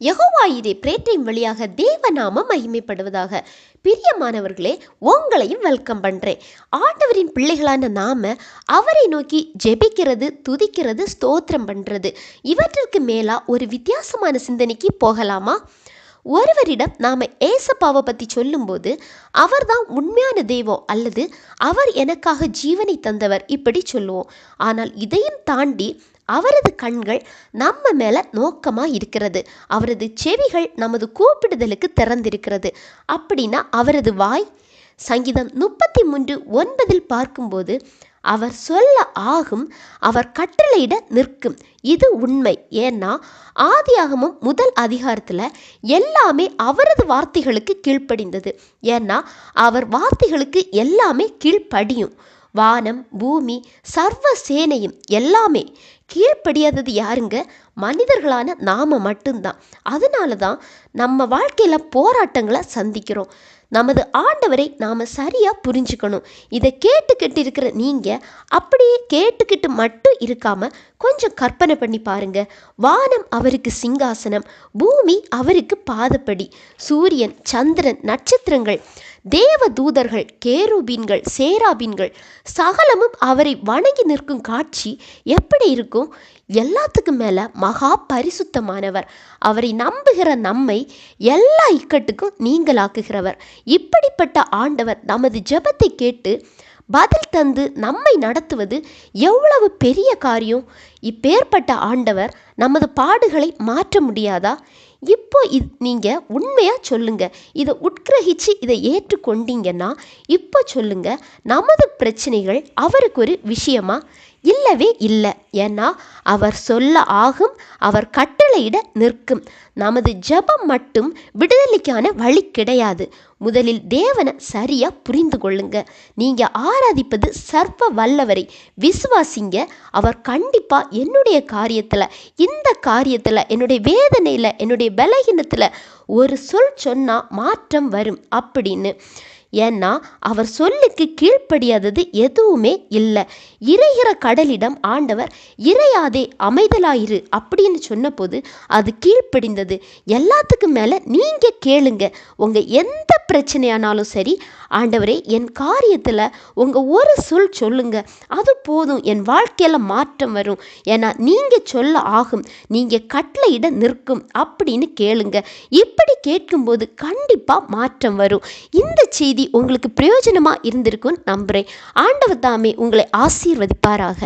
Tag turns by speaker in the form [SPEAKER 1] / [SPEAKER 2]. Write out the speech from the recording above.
[SPEAKER 1] யெகோவாயிரே பிரேட்டின் வழியாக தேவநாமம் மகிமைப்படுவதாக. பிரியமானவர்களே, உங்களையும் வெல்கம் பண்ணுறேன். ஆண்டவரின் பிள்ளைகளான நாம அவரை நோக்கி ஜெபிக்கிறது, துதிக்கிறது, ஸ்தோத்திரம் பண்ணுறது, இவற்றிற்கு மேலா ஒரு வித்தியாசமான சிந்தனைக்கு போகலாமா? ஒருவரிடம் நாம் ஏசப்பாவை பற்றி சொல்லும்போது அவர்தான் உண்மையான தெய்வம் அல்லது அவர் எனக்காக ஜீவனை தந்தவர் இப்படி சொல்லுவோம். ஆனால் இதையும் தாண்டி அவரது கண்கள் நம்ம மேல நோக்கமா இருக்கிறது, அவரது செவிகள் நமது கூப்பிடுதலுக்கு திறந்திருக்கிறது. அப்படின்னா அவரது வாய் சங்கீதம் 33:9 பார்க்கும்போது அவர் சொல்ல ஆகும், அவர் கட்டளையிட நிற்கும். இது உண்மை. ஏன்னா ஆதியாகமம் 1 அதிகாரத்தில் எல்லாமே அவரது வார்த்தைகளுக்கு கீழ்ப்படிந்தது. ஏன்னா அவர் வார்த்தைகளுக்கு எல்லாமே கீழ்ப்படியும். வானம், பூமி, சர்வ சேனையும் எல்லாமே கீழ்ப்படியாதது யாருங்க? மனிதர்களான நாம மட்டும்தான். அதனால தான் நம்ம வாழ்க்கையில் போராட்டங்களை சந்திக்கிறோம். நமது ஆண்டவரை நாம் சரியாக புரிஞ்சுக்கணும். இதை கேட்டுக்கிட்டு இருக்கிற நீங்கள் அப்படியே கேட்டுக்கிட்டு மட்டும் இருக்காமல் கொஞ்சம் கற்பனை பண்ணி பாருங்க. வானம் அவருக்கு சிங்காசனம், பூமி அவருக்கு பாதப்படி, சூரியன், சந்திரன், நட்சத்திரங்கள், தேவ தூதர்கள், கேருபீன்கள், சேராபீன்கள் சகலமும் அவரை வணங்கி நிற்கும் காட்சி எப்படி இருக்கும்? எல்லாத்துக்கும் மேலே மகா பரிசுத்தமானவர், அவரை நம்புகிற நம்மை எல்லா இக்கட்டுக்கும் நீங்களாக்குகிறவர். இப்படிப்பட்ட ஆண்டவர் நமது ஜெபத்தை கேட்டு பதில் தந்து நம்மை நடத்துவது எவ்வளவு பெரிய காரியம்! இப்பேற்பட்ட ஆண்டவர் நமது பாடுகளை மாற்ற முடியாதா? இப்போ நீங்கள் உண்மையாக சொல்லுங்க, இதை உட்கிரகிச்சு இதை ஏற்றுக்கொண்டீங்கன்னா இப்போ சொல்லுங்க, நமது பிரச்சனைகள் அவருக்கு ஒரு விஷயமா? இல்லவே இல்லை. ஏன்னா அவர் சொல்ல ஆகும், அவர் கட்டளையிட நிற்கும். நமது ஜெபம் மட்டும் விடுதலைக்கான வழி கிடையாது. முதலில் தேவனை சரியா புரிந்து கொள்ளுங்க. நீங்க ஆராதிப்பது சர்வ வல்லவரை விசுவாசிங்க. அவர் கண்டிப்பா என்னுடைய காரியத்துல, இந்த காரியத்துல, என்னுடைய வேதனையில, என்னுடைய பலகீனத்துல ஒரு சொல் சொன்னா மாற்றம் வரும் அப்படின்னு. ஏன்னா அவர் சொல்லுக்கு கீழ்ப்படியாதது எதுவுமே இல்லை. இறைகிற கடலிடம் ஆண்டவர் இறையாதே அமைதலாயிரு அப்படின்னு சொன்னபோது அது கீழ்ப்படிந்தது. எல்லாத்துக்கும் மேலே நீங்கள் கேளுங்க. உங்கள் எந்த பிரச்சனையானாலும் சரி, ஆண்டவரே என் காரியத்தில் உங்கள் ஒரு சொல் சொல்லுங்க, அது போதும், என் வாழ்க்கையில் மாற்றம் வரும். ஏன்னா நீங்கள் சொல்ல ஆகும், நீங்கள் கட்டளையிட நிற்கும் அப்படின்னு கேளுங்க. இப்படி கேட்கும்போது கண்டிப்பாக மாற்றம் வரும். இந்த செய்தி உங்களுக்கு பிரயோஜனமாக இருந்திருக்குன்னு நம்புகிறேன். ஆண்டவர் தாமே உங்களை ஆசீர்வதிப்பாராக.